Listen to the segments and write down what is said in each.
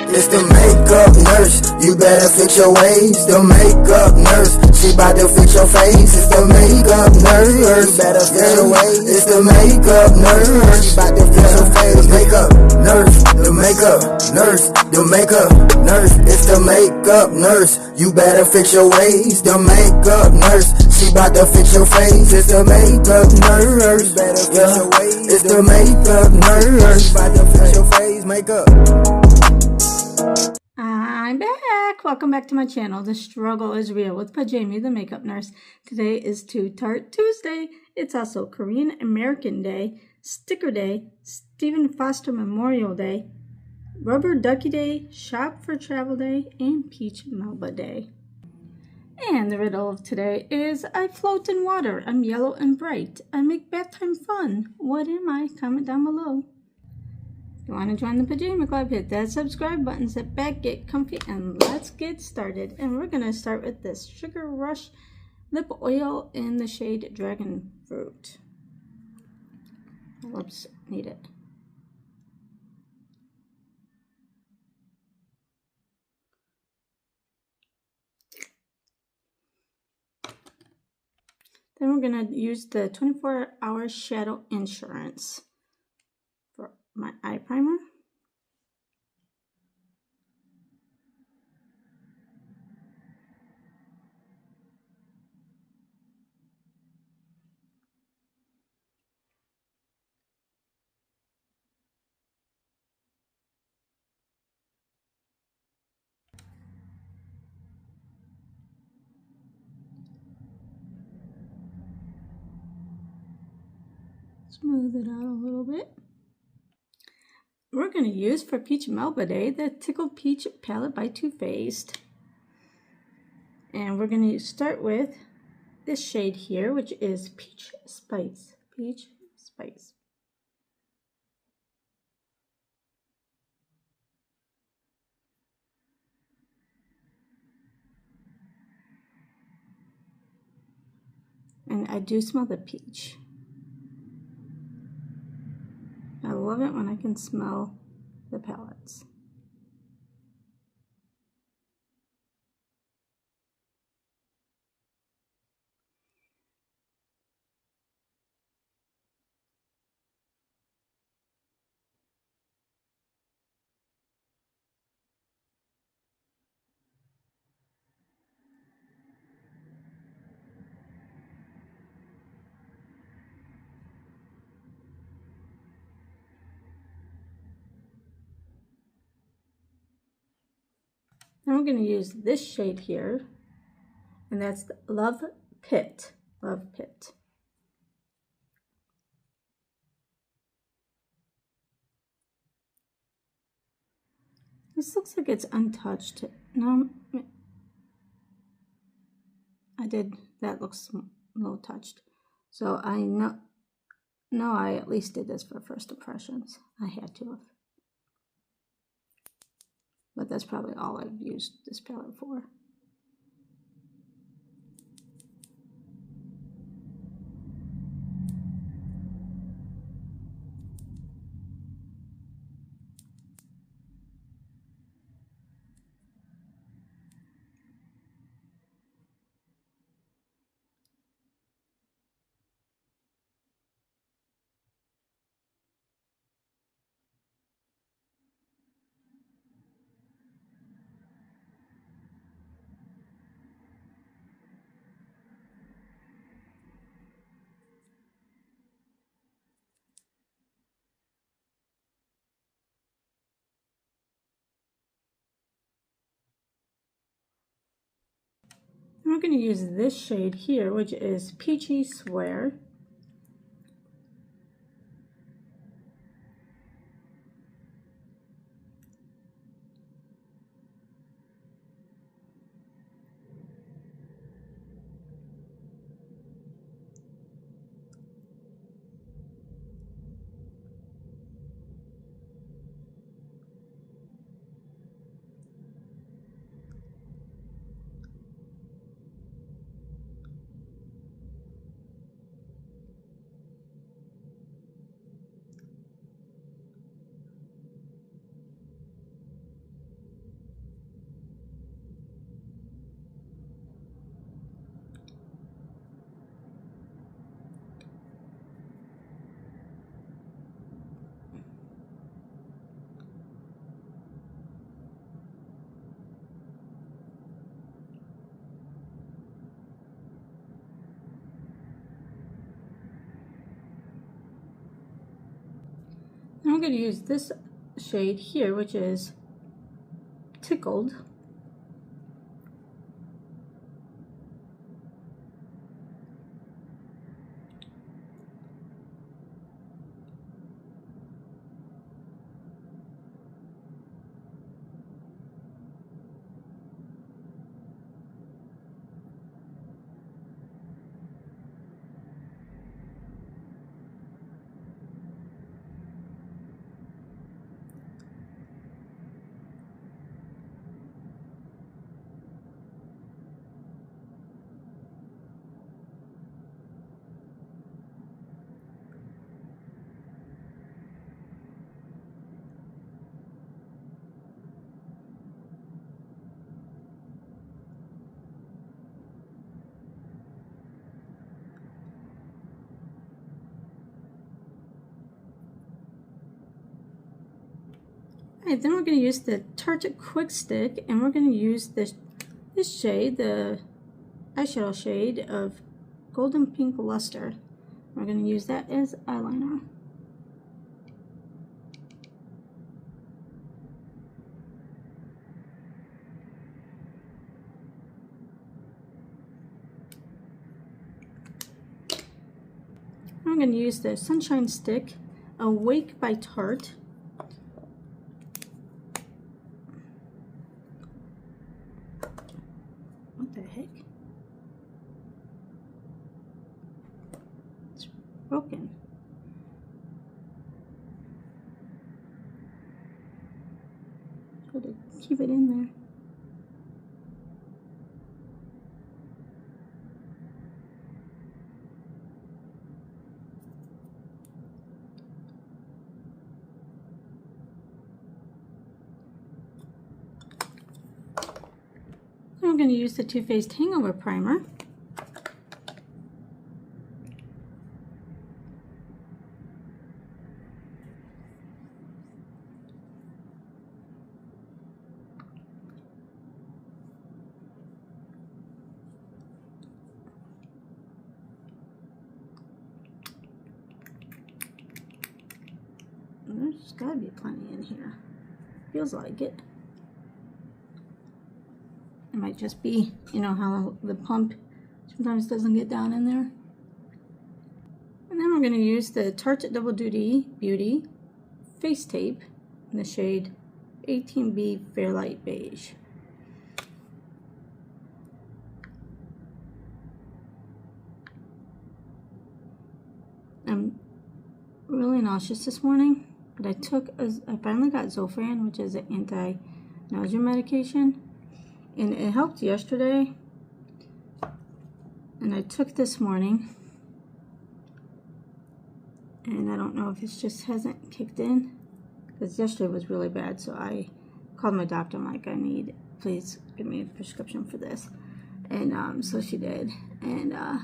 It's the makeup nurse, you better fix your ways. The makeup nurse, she bout to fix your face. It's the makeup nurse, you better fix your ways. It's the makeup nurse, she bout to fix your face. Makeup nurse, the makeup nurse, the makeup nurse. It's the makeup nurse, you better fix your ways. The makeup nurse, she bout to fix your face. It's the makeup nurse, better fix your ways. It's the makeup nurse, bout to fix your face. Makeup. I'm back. Welcome back to my channel. The struggle is real with Pajami, the makeup nurse. Today is Too Tarte Tuesday. It's also Korean American Day, Sticker Day, Stephen Foster Memorial Day, Rubber Ducky Day, Shop for Travel Day, and Peach Melba Day. And the riddle of today is, I float in water. I'm yellow and bright. I make bath time fun. What am I? Comment down below. If you want to join the Pajama Club, hit that subscribe button, sit back, get comfy, and let's get started. And we're going to start with this Sugar Rush Lip Oil in the shade Dragon Fruit. My lips need it. Then we're going to use the 24-hour Shadow Insurance for my eye primer. Smooth it out a little bit. We're going to use for Peach Melba Day the Tickled Peach palette by Too Faced. And we're going to start with this shade here, which is Peach Spice. Peach Spice. And I do smell the peach. I love it when I can smell the palettes. Now we're going to use this shade here, and that's the Love Pit. Love Pit. This looks like it's untouched. No, I did. That looks a little touched. So I know I at least did this for first impressions. I had to have. But that's probably all I've used this palette for. And we're going to use this shade here, which is Peachy Swear. I'm going to use this shade here, which is Tickled. Alright, then we're going to use the Tarte Quick Stick, and we're going to use this shade, the eyeshadow shade of Golden Pink Luster. We're going to use that as eyeliner. I'm going to use the Sunshine Stick, Awake by Tarte. What the heck? It's broken. Try to keep it in there. I'm going to use the Too Faced Hangover Primer. There's got to be plenty in here. Feels like it. It might just be, you know, how the pump sometimes doesn't get down in there. And then we're going to use the Tarte Double Duty Beauty Face Tape in the shade 18B Fairlight Beige. I'm really nauseous this morning, but I finally got Zofran, which is an anti-nausea medication. And it helped yesterday, and I took this morning, and I don't know if it just hasn't kicked in, because yesterday was really bad, so I called my doctor. I'm like, please give me a prescription for this, and so she did, and I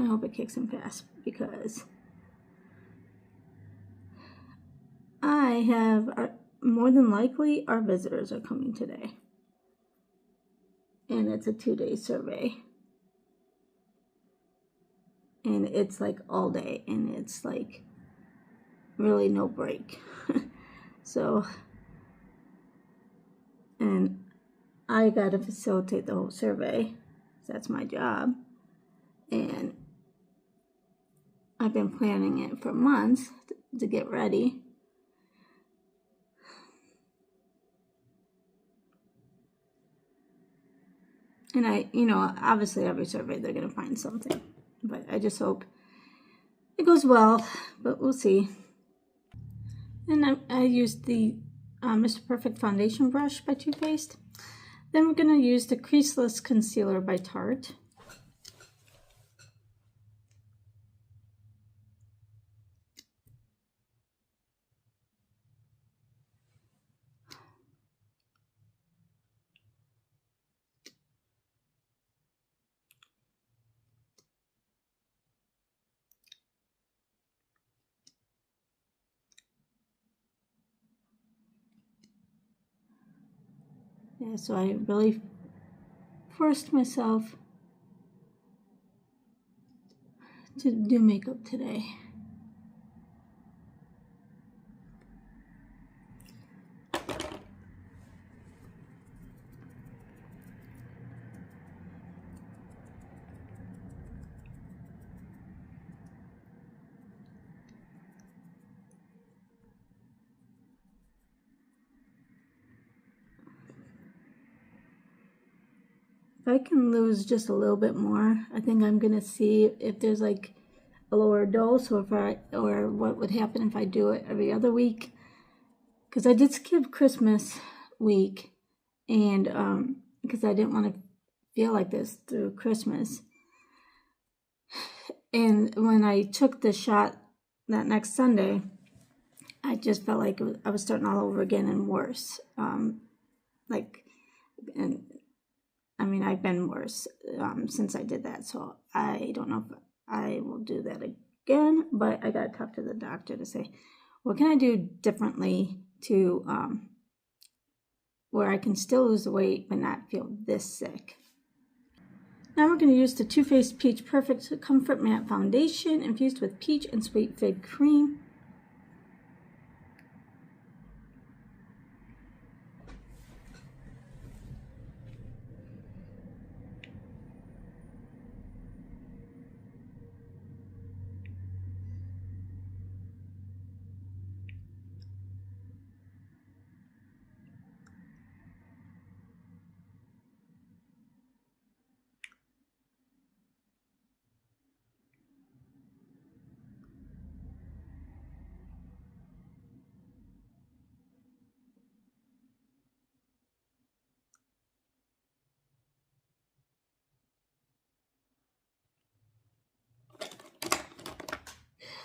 hope it kicks in fast, because I have, more than likely, our visitors are coming today. And it's a 2-day survey. And it's like all day. And it's like really no break. So, and I got to facilitate the whole survey. So that's my job. And I've been planning it for months to get ready. And you know, obviously every survey they're going to find something. But I just hope it goes well, but we'll see. And I used the Mr. Perfect Foundation Brush by Too Faced. Then we're going to use the Creaseless Concealer by Tarte. Yeah, so I really forced myself to do makeup today. If I can lose just a little bit more, I think I'm gonna see if there's like a lower dose, or what would happen if I do it every other week. Because I did skip Christmas week, and because I didn't want to feel like this through Christmas. And when I took the shot that next Sunday, I just felt like I was starting all over again and worse. I've been worse since I did that, so I don't know if I will do that again, but I got to talk to the doctor to say, what can I do differently to where I can still lose the weight but not feel this sick. Now we're going to use the Too Faced Peach Perfect Comfort Matte Foundation infused with peach and sweet fig cream.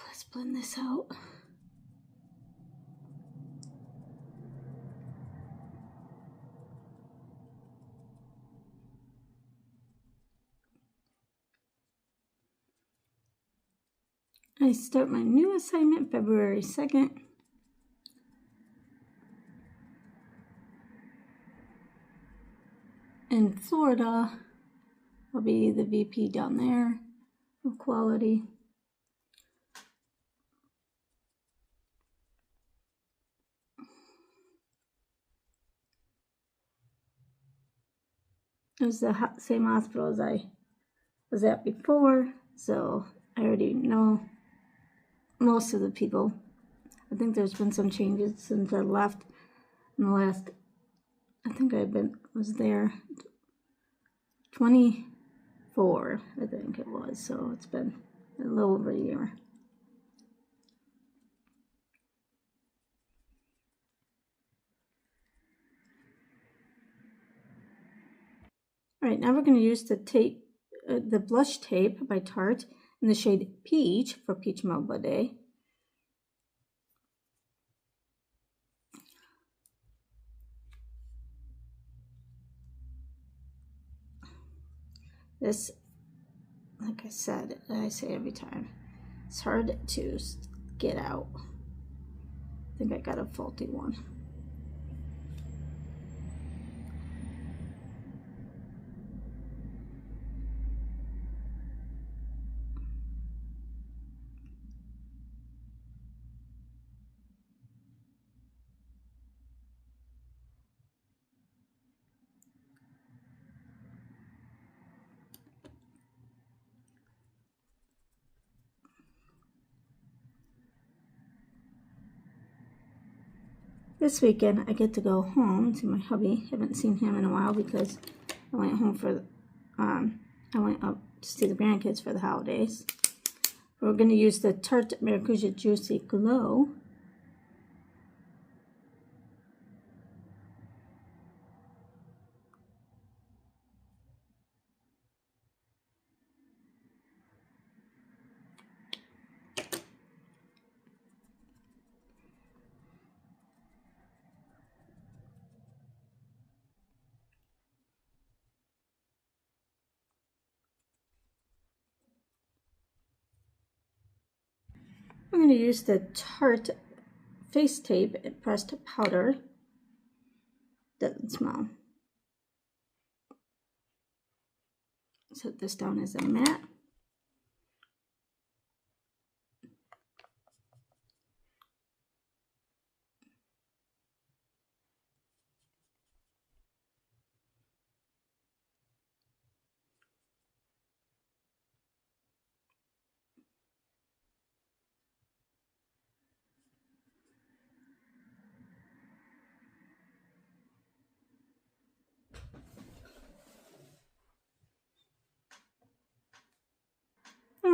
Let's blend this out. I start my new assignment February 2nd. In Florida. I'll be the VP down there of quality. It was the same hospital as I was at before, so I already know most of the people. I think there's been some changes since I left in the last, I think was there 24, I think it was, so it's been a little over a year. All right, now we're going to use the tape, the blush tape by Tarte in the shade Peach for Peach Melba Day. This, like I said, I say every time, it's hard to get out. I think I got a faulty one. This weekend, I get to go home to my hubby. Haven't seen him in a while because I went home for, I went up to see the grandkids for the holidays. We're going to use the Tarte Maracuja Juicy Glow. I'm going to use the Tarte Face Tape Pressed Powder. Doesn't smell. Set this down as a matte.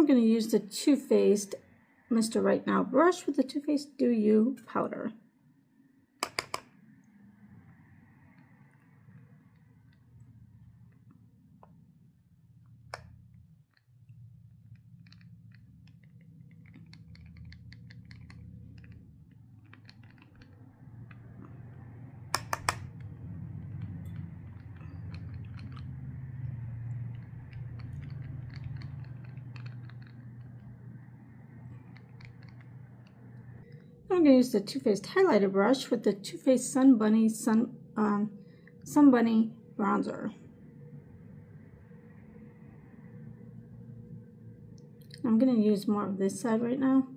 going to use the Too Faced Mr. Right Now brush with the Too Faced Do You powder. I'm going to use the Too Faced highlighter brush with the Too Faced Sun Bunny bronzer. I'm going to use more of this side right now.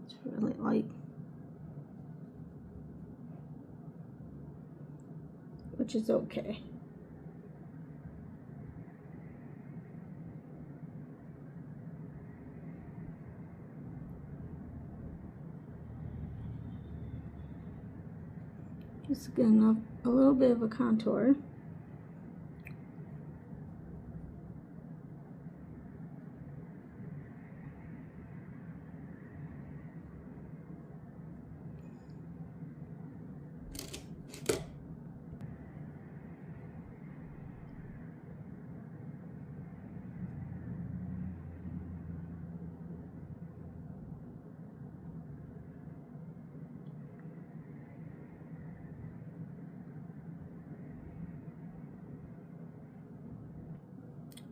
It's really light, which is okay. Just getting a little bit of a contour.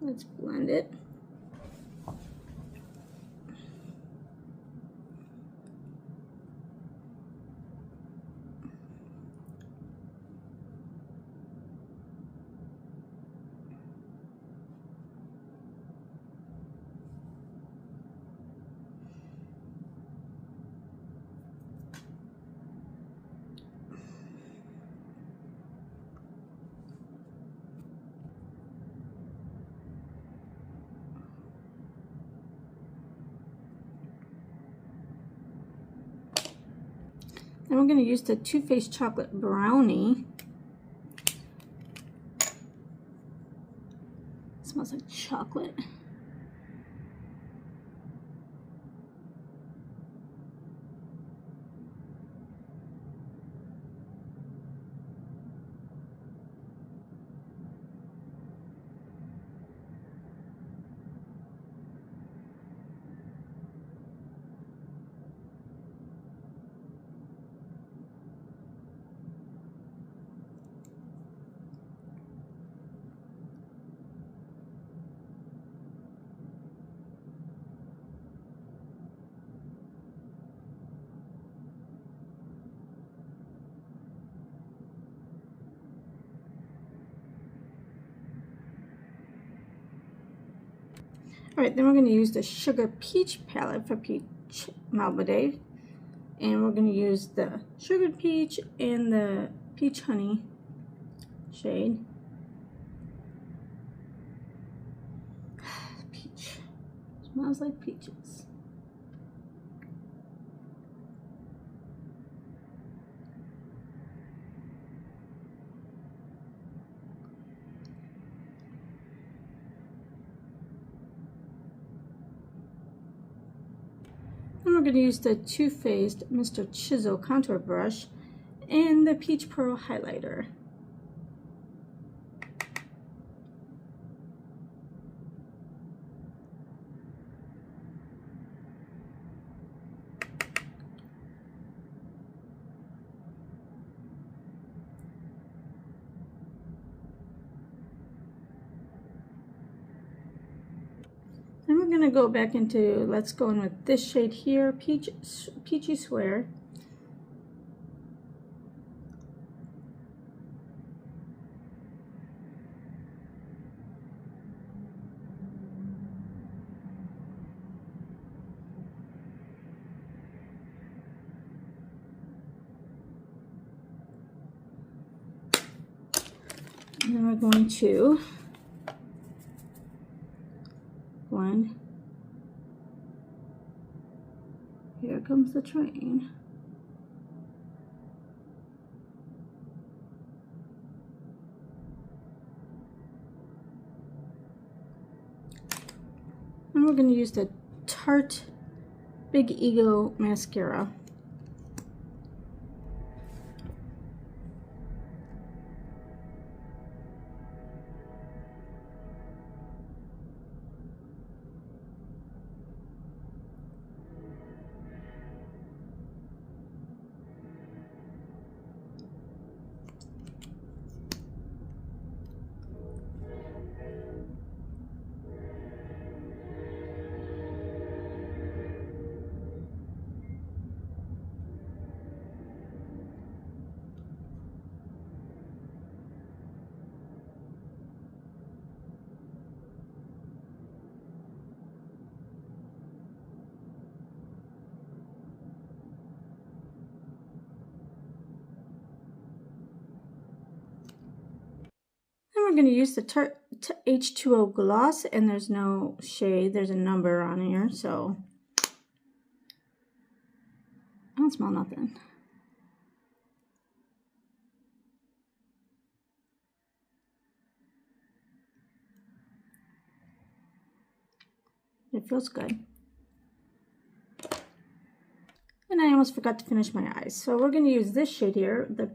Let's blend it. And we're going to use the Too Faced Chocolate Brownie. It smells like chocolate. Alright, then we're going to use the Sugar Peach palette for Peach Melba Day. And we're going to use the Sugared Peach and the Peach Honey shade. Peach. Smells like peaches. And we're going to use the Too Faced Mr. Chisel contour brush and the Peach Pearl highlighter. Then we're going to go back into, let's go in with this shade here, Peachy Swear. And then we're going to Here comes the train. And we're going to use the Tarte Big Ego mascara. We're going to use the Tarte H2O gloss, and there's no shade. There's a number on here, so I don't smell nothing. It feels good. And I almost forgot to finish my eyes. So we're going to use this shade here, the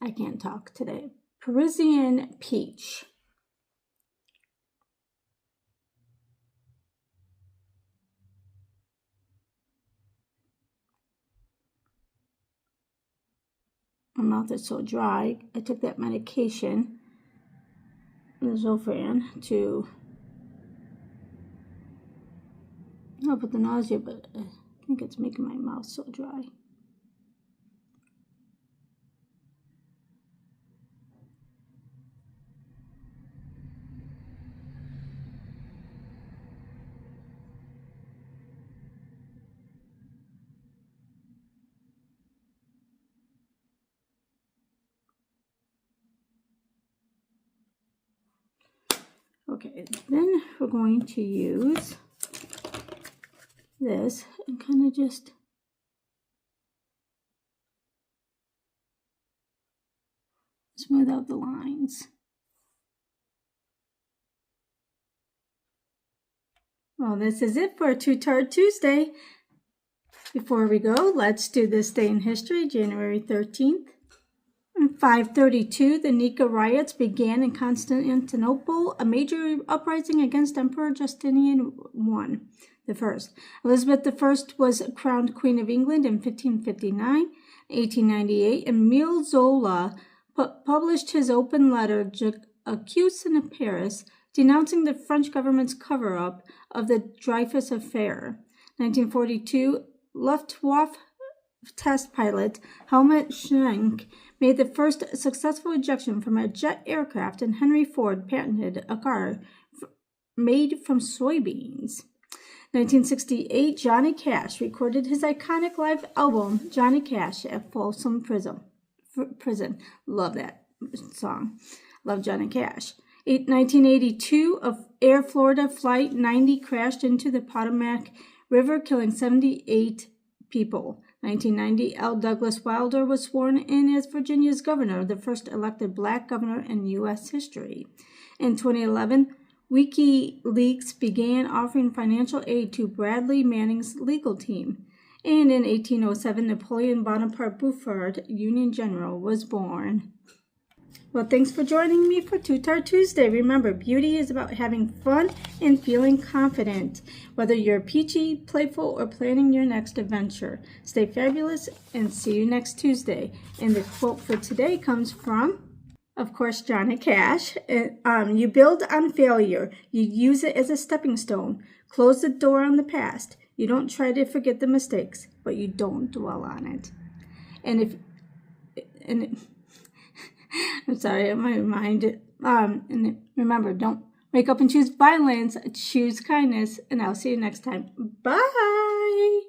I can't talk today. Parisian Peach. My mouth is so dry. I took that medication, the Zofran, to help with the nausea, but I think it's making my mouth so dry. Okay, then we're going to use this and kind of just smooth out the lines. Well, this is it for Too Tarte Tuesday. Before we go, let's do this day in history, January 13th. In 532, the Nika riots began in Constantinople, a major uprising against Emperor Justinian I. Elizabeth I was crowned Queen of England in 1559. In 1898, Emile Zola published his open letter, J'accuse in Paris, denouncing the French government's cover-up of the Dreyfus affair. 1942, Luftwaffe test pilot Helmut Schenk made the first successful ejection from a jet aircraft, and Henry Ford patented a car made from soybeans. 1968, Johnny Cash recorded his iconic live album, Johnny Cash, at Folsom Prison. Love that song. Love Johnny Cash. 1982, Air Florida Flight 90 crashed into the Potomac River, killing 78 people. 1990, L. Douglas Wilder was sworn in as Virginia's governor, the first elected black governor in U.S. history. In 2011, WikiLeaks began offering financial aid to Bradley Manning's legal team. And in 1807, Napoleon Bonaparte Bouffard, Union General, was born. Well, thanks for joining me for Too Tarte Tuesday. Remember, beauty is about having fun and feeling confident. Whether you're peachy, playful, or planning your next adventure, stay fabulous and see you next Tuesday. And the quote for today comes from, of course, Johnny Cash. You build on failure. You use it as a stepping stone. Close the door on the past. You don't try to forget the mistakes, but you don't dwell on it. I'm sorry, my mind. And remember, don't wake up and choose violence. Choose kindness, and I'll see you next time. Bye.